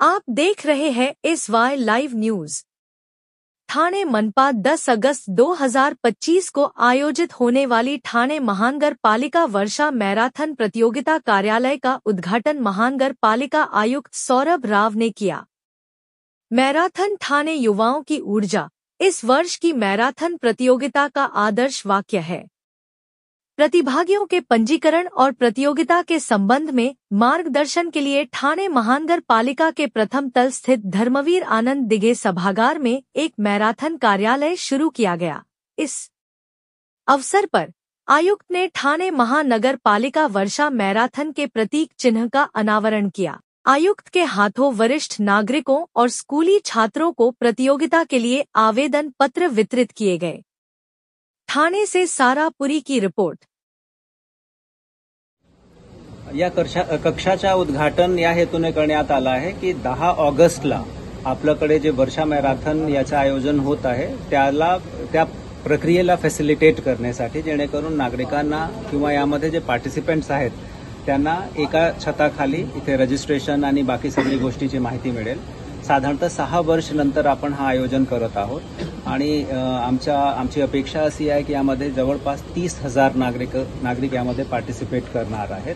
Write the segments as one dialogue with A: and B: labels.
A: आप देख रहे हैं SY लाइव न्यूज। ठाणे मनपा 10 अगस्त 2025 को आयोजित होने वाली ठाणे महानगर पालिका वर्षा मैराथन प्रतियोगिता कार्यालय का उद्घाटन महानगर पालिका आयुक्त सौरभ राव ने किया। मैराथन ठाणे युवाओं की ऊर्जा इस वर्ष की मैराथन प्रतियोगिता का आदर्श वाक्य है। प्रतिभागियों के पंजीकरण और प्रतियोगिता के संबंध में मार्गदर्शन के लिए ठाणे महानगर पालिका के प्रथम तल स्थित धर्मवीर आनंद दिघे सभागार में एक मैराथन कार्यालय शुरू किया गया। इस अवसर पर आयुक्त ने ठाणे महानगर पालिका वर्षा मैराथन के प्रतीक चिन्ह का अनावरण किया। आयुक्त के हाथों वरिष्ठ नागरिकों और स्कूली छात्रों को प्रतियोगिता के लिए आवेदन पत्र वितरित किए गए। ठाणे से सारा पुरी की रिपोर्ट।
B: या कक्षाचा उद्घाटन या हेतूने करण्यात आला आहे की 10 ऑगस्टला आपल्याकडे जे वर्षा मॅरेथॉन याचं आयोजन होत आहे त्या प्रक्रियेला फॅसिलिटेट करण्यासाठी, जेणेकरून नागरिकांना किंवा यामध्ये जे पार्टिसिपेंट्स आहेत त्यांना एका छताखाली इथे रजिस्ट्रेशन आणि बाकी सगळी गोष्टीची माहिती मिळेल। साधारणतः 6 वर्ष नंतर आपण हा आयोजन करत आहोत आणि आमची अपेक्षा अशी आहे की यामध्ये जवळपास 30,000 नागरिक यामध्ये पार्टिसिपेट करणार आहेत।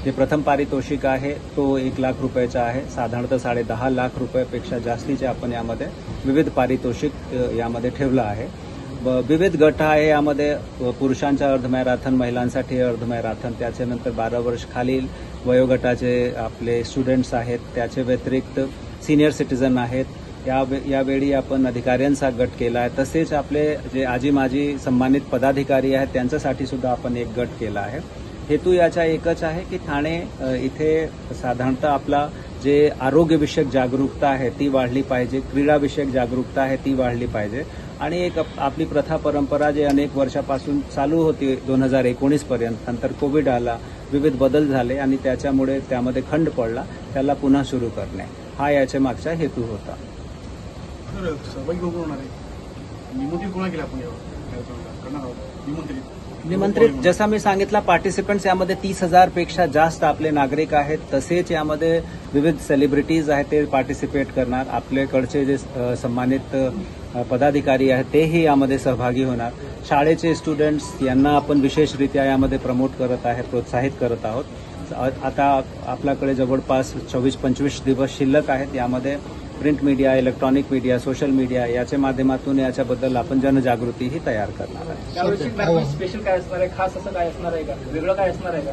B: जे प्रथम पारितोषिक आहे तो 1 लाख रुपयाचा आहे। साधारणतः 10.5 लाख रुपयापेक्षा जास्तीचे आपण यामध्ये विविध पारितोषिक यामध्ये ठेवलं आहे। विविध गट आहे यामध्ये, पुरुषांचा अर्ध मॅरेथॉन, महिलांसाठी अर्ध मॅरेथॉन, त्याच्यानंतर 12 वर्ष खालील वयोगटाचे आपले स्टुडंट्स आहेत, त्याच्या व्यतिरिक्त सीनियर सिटीजन आहेत। यावेळी आपण अधिकाऱ्यांचा गट केला आहे। तसेच आपले जे आजी माजी सन्मानित पदाधिकारी आहेत त्यांच्यासाठी सुद्धा आपण एक गट केला आहे। हेतू याचा एकच आहे की ठाणे इथे साधारणतः आपला जे आरोग्यविषयक जागरूकता आहे ती वाढली पाहिजे, क्रीडाविषयक जागरूकता आहे ती वाढली पाहिजे आणि एक आपली प्रथा परंपरा जे अनेक वर्षापासून चालू होती 2019 पर्यंत, नंतर कोविड आला, विविध बदल झाले आणि त्याच्यामुळे त्यामध्ये खंड पडला, त्याला पुन्हा सुरू करणे हा याच्या मागचा हेतू होता। निमंत्रित जसा मी सांगितला, पार्टिसिपेंट्स यामध्ये 30,000 पेक्षा जास्त आपले नागरिक आहेत। तसेच यामध्ये विविध सेलिब्रिटीज आहेत ते पार्टिसिपेट करणार। आपल्याकडचे जे सन्मानित पदाधिकारी आहेत तेही यामध्ये सहभागी होणार। शाळेचे स्टुडंट्स यांना आपण विशेषरित्या यामध्ये प्रमोट करत आहे, प्रोत्साहित करत आहोत। आता आपल्याकडे जवळपास 24-25 दिवस शिल्लक आहेत। यामध्ये print media, electronic media, social media याच्या माध्यमातून याच्याबद्दल आपण जनजागृतीही तयार करणार आहे।
C: स्पेशल काय असणार आहे, खास असं काय असणार आहे का, वेगळं काय असणार आहे का?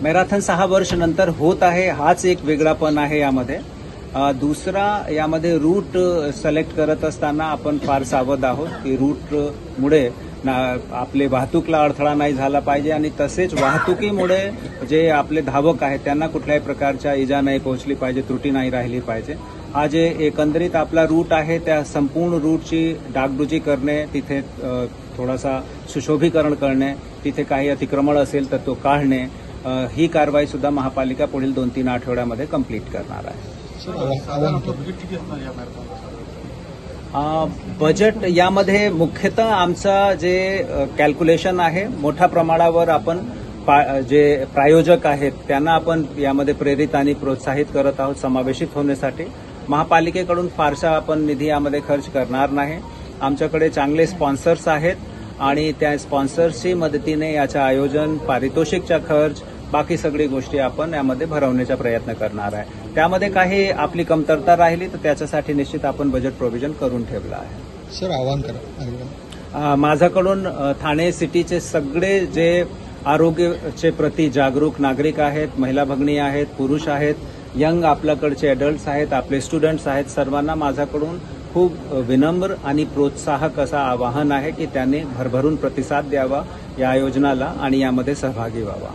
B: मॅरेथॉन 6 वर्ष नंतर होत आहे, हाच एक वेगळापण आहे यामध्ये। दुसरा, यामध्ये रूट सिलेक्ट करत असताना आपण फार सावध आहोत की रूटमुळे आपले वाहतूकला अडथळा नाही झाला पाहिजे आणि तसेच वाहतुकीमुळे जे आपले धावक आहेत त्यांना कुठल्याही प्रकारच्या इजा नाही पोहोचली पाहिजे, त्रुटी नाही राहिली पाहिजे। हा जे एकंदरीत आपला रूट आहे त्या संपूर्ण रूटची डागडुजी करणे, तिथे थोडासा सुशोभीकरण करणे, तिथे काही अतिक्रमण असेल तर तो काढणे, ही कारवाई सुद्धा महापालिका पुढील 2-3 आठवड्यामध्ये कंप्लीट करणार आहे। बजेट यामध्ये मुख्यतः आमचा जे कॅल्क्युलेशन आहे, मोठ्या प्रमाणावर आपण जे प्रायोजक आहेत त्यांना आपण यामध्ये प्रेरित आणि प्रोत्साहित करत आहोत समावेशित होण्यासाठी। महापालिकेकडून फारसा आपण निधी यामध्ये खर्च करणार नाही। आमच्याकडे चांगले स्पॉन्सर्स आहेत आणि त्या स्पॉन्सर्सची मदतीने याचं आयोजन, पारितोषिकचा खर्च, बाकी सगळी गोष्टी आपण यामध्ये भरवण्याचा प्रयत्न करणार आहे। त्यामध्ये काही आपली कमतरता राहिली तर त्याच्यासाठी निश्चित आपण बजेट प्रोव्हिजन करून ठेवलं आहे।
D: सर, आवाहन करा
B: माझ्याकडून ठाणे सिटीचे सगळे जे आरोग्याचे प्रति जागरूक नागरिक आहेत, महिला भगिनी आहेत, पुरुष आहेत, यंग आपल्याकडचे अडल्ट्स आहेत, आपले स्टुडंट्स आहेत, सर्वांना माझ्याकडून खूप विनम्र आणि प्रोत्साहक असं आवाहन आहे की त्यांनी भरभरून प्रतिसाद द्यावा या आयोजनाला आणि यामध्ये सहभागी व्हावा।